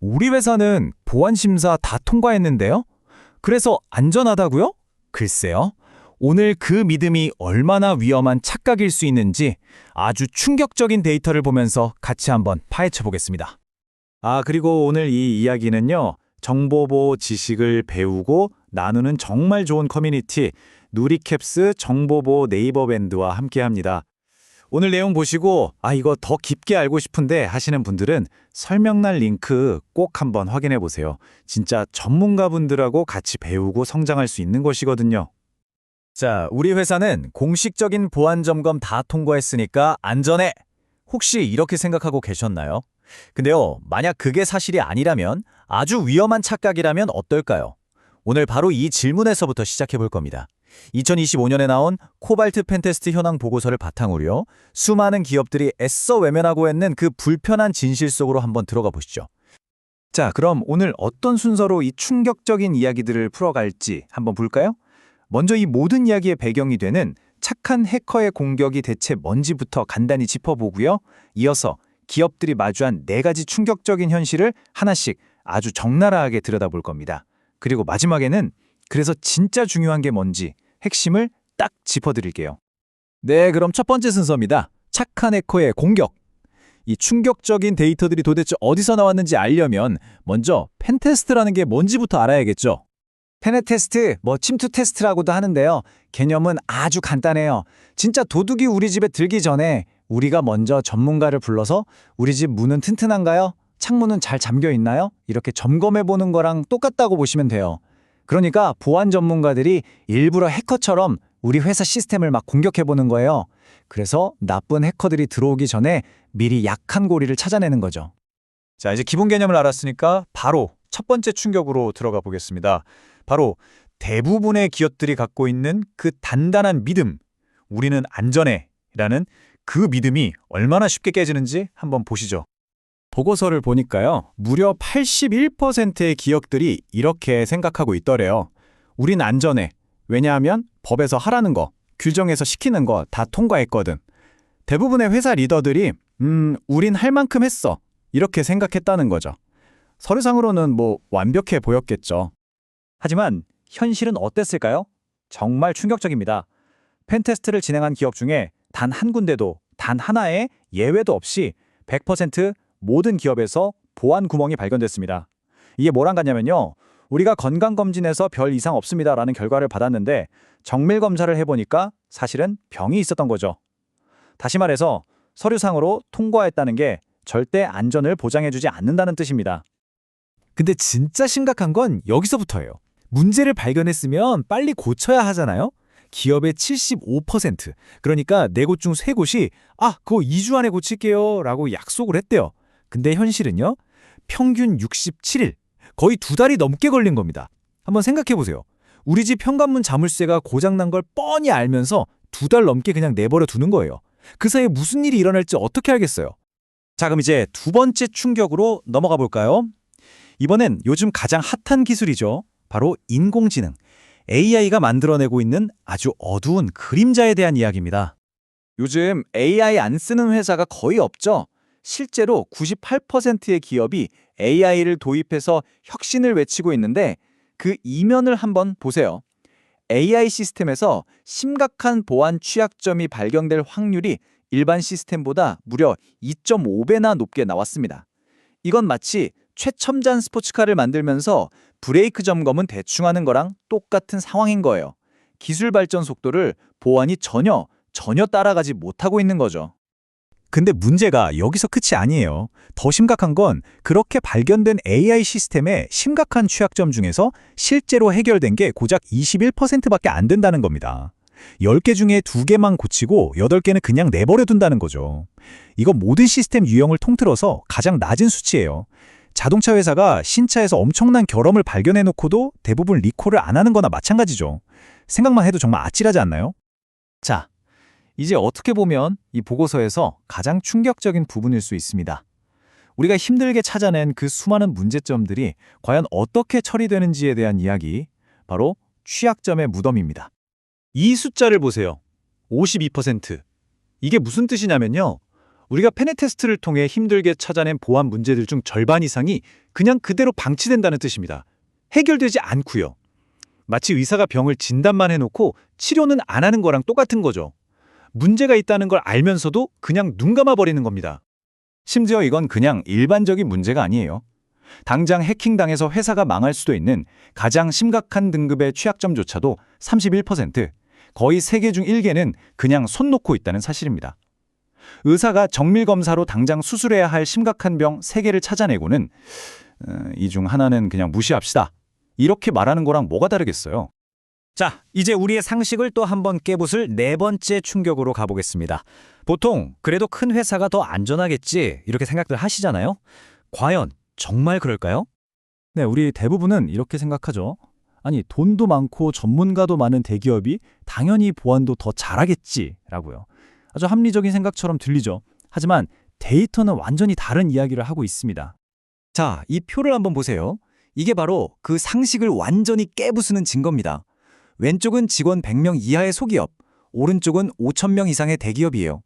우리 회사는 보안심사 다 통과했는데요? 그래서 안전하다고요? 글쎄요. 오늘 그 믿음이 얼마나 위험한 착각일 수 있는지 아주 충격적인 데이터를 보면서 같이 한번 파헤쳐 보겠습니다. 그리고 오늘 이 이야기는요, 정보보호 지식을 배우고 나누는 정말 좋은 커뮤니티 누리캡스 정보보호 네이버 밴드와 함께합니다. 오늘 내용 보시고 이거 더 깊게 알고 싶은데 하시는 분들은 설명란 링크 꼭 한번 확인해 보세요. 진짜 전문가분들하고 같이 배우고 성장할 수 있는 것이거든요. 자, 우리 회사는 공식적인 보안 점검 다 통과했으니까 안전해. 혹시 이렇게 생각하고 계셨나요? 근데요, 만약 그게 사실이 아니라면, 아주 위험한 착각이라면 어떨까요? 오늘 바로 이 질문에서부터 시작해 볼 겁니다. 2025년에 나온 코발트 펜테스트 현황 보고서를 바탕으로요, 수많은 기업들이 애써 외면하고 있는 그 불편한 진실 속으로 한번 들어가 보시죠. 자, 그럼 오늘 어떤 순서로 이 충격적인 이야기들을 풀어갈지 한번 볼까요? 먼저 이 모든 이야기의 배경이 되는 착한 해커의 공격이 대체 뭔지부터 간단히 짚어보고요. 이어서 기업들이 마주한 4가지 충격적인 현실을 하나씩 아주 적나라하게 들여다볼 겁니다. 그리고 마지막에는 그래서 진짜 중요한 게 뭔지 핵심을 딱 짚어드릴게요. 네, 그럼 첫 번째 순서입니다. 착한 해커의 공격. 이 충격적인 데이터들이 도대체 어디서 나왔는지 알려면 먼저 펜테스트라는 게 뭔지부터 알아야겠죠. 페네테스트, 침투 테스트라고도 하는데요. 개념은 아주 간단해요. 진짜 도둑이 우리 집에 들기 전에 우리가 먼저 전문가를 불러서 우리 집 문은 튼튼한가요? 창문은 잘 잠겨 있나요? 이렇게 점검해보는 거랑 똑같다고 보시면 돼요. 그러니까 보안 전문가들이 일부러 해커처럼 우리 회사 시스템을 막 공격해보는 거예요. 그래서 나쁜 해커들이 들어오기 전에 미리 약한 고리를 찾아내는 거죠. 자, 이제 기본 개념을 알았으니까 바로 첫 번째 충격으로 들어가 보겠습니다. 바로 대부분의 기업들이 갖고 있는 그 단단한 믿음, 우리는 안전해 라는 그 믿음이 얼마나 쉽게 깨지는지 한번 보시죠. 보고서를 보니까요, 무려 81%의 기업들이 이렇게 생각하고 있더래요. 우린 안전해. 왜냐하면 법에서 하라는 거, 규정에서 시키는 거 다 통과했거든. 대부분의 회사 리더들이 우린 할 만큼 했어. 이렇게 생각했다는 거죠. 서류상으로는 완벽해 보였겠죠. 하지만 현실은 어땠을까요? 정말 충격적입니다. 펜테스트를 진행한 기업 중에 단 한 군데도, 단 하나의 예외도 없이 100% 모든 기업에서 보안 구멍이 발견됐습니다. 이게 뭐랑 같냐면요, 우리가 건강검진에서 별 이상 없습니다라는 결과를 받았는데 정밀 검사를 해보니까 사실은 병이 있었던 거죠. 다시 말해서 서류상으로 통과했다는 게 절대 안전을 보장해주지 않는다는 뜻입니다. 근데 진짜 심각한 건 여기서부터예요. 문제를 발견했으면 빨리 고쳐야 하잖아요. 기업의 75%, 그러니까 4곳 중 3곳이 그거 2주 안에 고칠게요 라고 약속을 했대요. 근데 현실은요, 평균 67일, 거의 2달이 넘게 걸린 겁니다. 한번 생각해보세요. 우리 집 현관문 자물쇠가 고장난 걸 뻔히 알면서 2달 넘게 그냥 내버려 두는 거예요. 그 사이에 무슨 일이 일어날지 어떻게 알겠어요? 자, 그럼 이제 두 번째 충격으로 넘어가 볼까요? 이번엔 요즘 가장 핫한 기술이죠. 바로 인공지능, AI가 만들어내고 있는 아주 어두운 그림자에 대한 이야기입니다. 요즘 AI 안 쓰는 회사가 거의 없죠. 실제로 98%의 기업이 AI를 도입해서 혁신을 외치고 있는데 그 이면을 한번 보세요. AI 시스템에서 심각한 보안 취약점이 발견될 확률이 일반 시스템보다 무려 2.5배나 높게 나왔습니다. 이건 마치 최첨단 스포츠카를 만들면서 브레이크 점검은 대충 하는 거랑 똑같은 상황인 거예요. 기술 발전 속도를 보안이 전혀 따라가지 못하고 있는 거죠. 근데 문제가 여기서 끝이 아니에요. 더 심각한 건 그렇게 발견된 AI 시스템의 심각한 취약점 중에서 실제로 해결된 게 고작 21%밖에 안 된다는 겁니다. 10개 중에 2개만 고치고 8개는 그냥 내버려 둔다는 거죠. 이거 모든 시스템 유형을 통틀어서 가장 낮은 수치예요. 자동차 회사가 신차에서 엄청난 결함을 발견해놓고도 대부분 리콜을 안 하는 거나 마찬가지죠. 생각만 해도 정말 아찔하지 않나요? 자, 이제 어떻게 보면 이 보고서에서 가장 충격적인 부분일 수 있습니다. 우리가 힘들게 찾아낸 그 수많은 문제점들이 과연 어떻게 처리되는지에 대한 이야기, 바로 취약점의 무덤입니다. 이 숫자를 보세요. 52%. 이게 무슨 뜻이냐면요, 우리가 페네테스트를 통해 힘들게 찾아낸 보안 문제들 중 절반 이상이 그냥 그대로 방치된다는 뜻입니다. 해결되지 않고요. 마치 의사가 병을 진단만 해놓고 치료는 안 하는 거랑 똑같은 거죠. 문제가 있다는 걸 알면서도 그냥 눈 감아버리는 겁니다. 심지어 이건 그냥 일반적인 문제가 아니에요. 당장 해킹당해서 회사가 망할 수도 있는 가장 심각한 등급의 취약점조차도 31%, 거의 3개 중 1개는 그냥 손 놓고 있다는 사실입니다. 의사가 정밀검사로 당장 수술해야 할 심각한 병 3개를 찾아내고는 이 중 하나는 그냥 무시합시다. 이렇게 말하는 거랑 뭐가 다르겠어요? 자, 이제 우리의 상식을 또 한번 깨부술 네 번째 충격으로 가보겠습니다. 보통 그래도 큰 회사가 더 안전하겠지 이렇게 생각들 하시잖아요. 과연 정말 그럴까요? 네, 우리 대부분은 이렇게 생각하죠. 아니, 돈도 많고 전문가도 많은 대기업이 당연히 보안도 더 잘하겠지라고요. 아주 합리적인 생각처럼 들리죠. 하지만 데이터는 완전히 다른 이야기를 하고 있습니다. 자, 이 표를 한번 보세요. 이게 바로 그 상식을 완전히 깨부수는 증거입니다. 왼쪽은 직원 100명 이하의 소기업, 오른쪽은 5,000명 이상의 대기업이에요.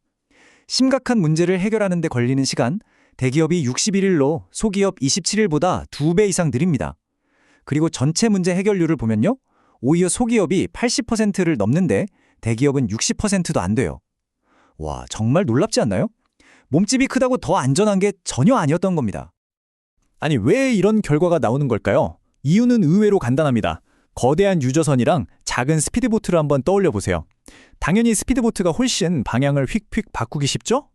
심각한 문제를 해결하는 데 걸리는 시간, 대기업이 61일로 소기업 27일보다 2배 이상 느립니다. 그리고 전체 문제 해결률을 보면요. 오히려 소기업이 80%를 넘는데 대기업은 60%도 안 돼요. 와, 정말 놀랍지 않나요? 몸집이 크다고 더 안전한 게 전혀 아니었던 겁니다. 아니, 왜 이런 결과가 나오는 걸까요? 이유는 의외로 간단합니다. 거대한 유저선이랑 작은 스피드보트를 한번 떠올려 보세요. 당연히 스피드보트가 훨씬 방향을 휙휙 바꾸기 쉽죠?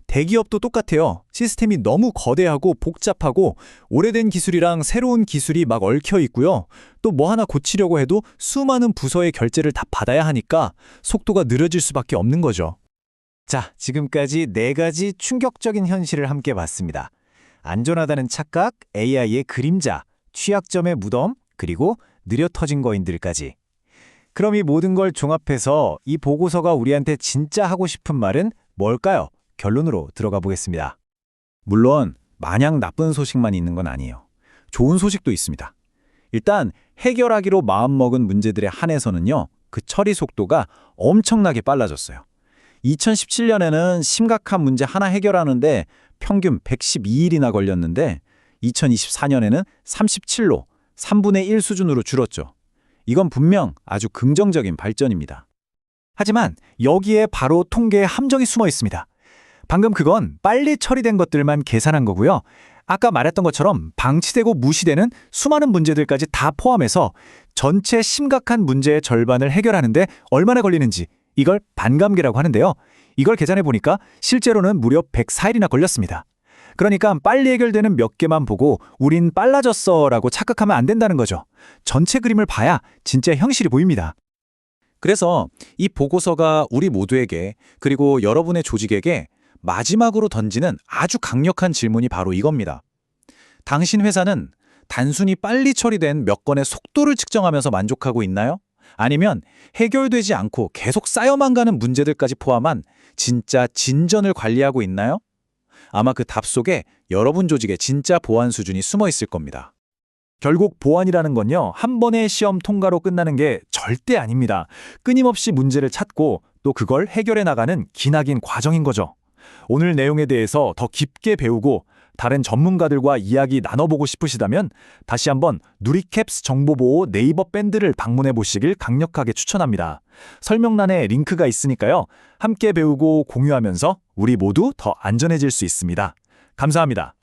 대기업도 똑같아요. 시스템이 너무 거대하고 복잡하고 오래된 기술이랑 새로운 기술이 막 얽혀 있고요. 또 뭐 하나 고치려고 해도 수많은 부서의 결제를 다 받아야 하니까 속도가 느려질 수밖에 없는 거죠. 자, 지금까지 4가지 충격적인 현실을 함께 봤습니다. 안전하다는 착각, AI의 그림자, 취약점의 무덤, 그리고 느려 터진 거인들까지. 그럼 이 모든 걸 종합해서 이 보고서가 우리한테 진짜 하고 싶은 말은 뭘까요? 결론으로 들어가 보겠습니다. 물론 마냥 나쁜 소식만 있는 건 아니에요. 좋은 소식도 있습니다. 일단 해결하기로 마음먹은 문제들에 한해서는요. 그 처리 속도가 엄청나게 빨라졌어요. 2017년에는 심각한 문제 하나 해결하는데 평균 112일이나 걸렸는데 2024년에는 37로 3분의 1 수준으로 줄었죠. 이건 분명 아주 긍정적인 발전입니다. 하지만 여기에 바로 통계의 함정이 숨어 있습니다. 방금 그건 빨리 처리된 것들만 계산한 거고요. 아까 말했던 것처럼 방치되고 무시되는 수많은 문제들까지 다 포함해서 전체 심각한 문제의 절반을 해결하는데 얼마나 걸리는지 이걸 반감기라고 하는데요. 이걸 계산해 보니까 실제로는 무려 104일이나 걸렸습니다. 그러니까 빨리 해결되는 몇 개만 보고 우린 빨라졌어 라고 착각하면 안 된다는 거죠. 전체 그림을 봐야 진짜 현실이 보입니다. 그래서 이 보고서가 우리 모두에게 그리고 여러분의 조직에게 마지막으로 던지는 아주 강력한 질문이 바로 이겁니다. 당신 회사는 단순히 빨리 처리된 몇 건의 속도를 측정하면서 만족하고 있나요? 아니면 해결되지 않고 계속 쌓여만 가는 문제들까지 포함한 진짜 진전을 관리하고 있나요? 아마 그 답 속에 여러분 조직의 진짜 보안 수준이 숨어 있을 겁니다. 결국 보안이라는 건요. 한 번의 시험 통과로 끝나는 게 절대 아닙니다. 끊임없이 문제를 찾고 또 그걸 해결해 나가는 기나긴 과정인 거죠. 오늘 내용에 대해서 더 깊게 배우고 다른 전문가들과 이야기 나눠보고 싶으시다면 다시 한번 누리캡스 정보보호 네이버 밴드를 방문해 보시길 강력하게 추천합니다. 설명란에 링크가 있으니까요. 함께 배우고 공유하면서 우리 모두 더 안전해질 수 있습니다. 감사합니다.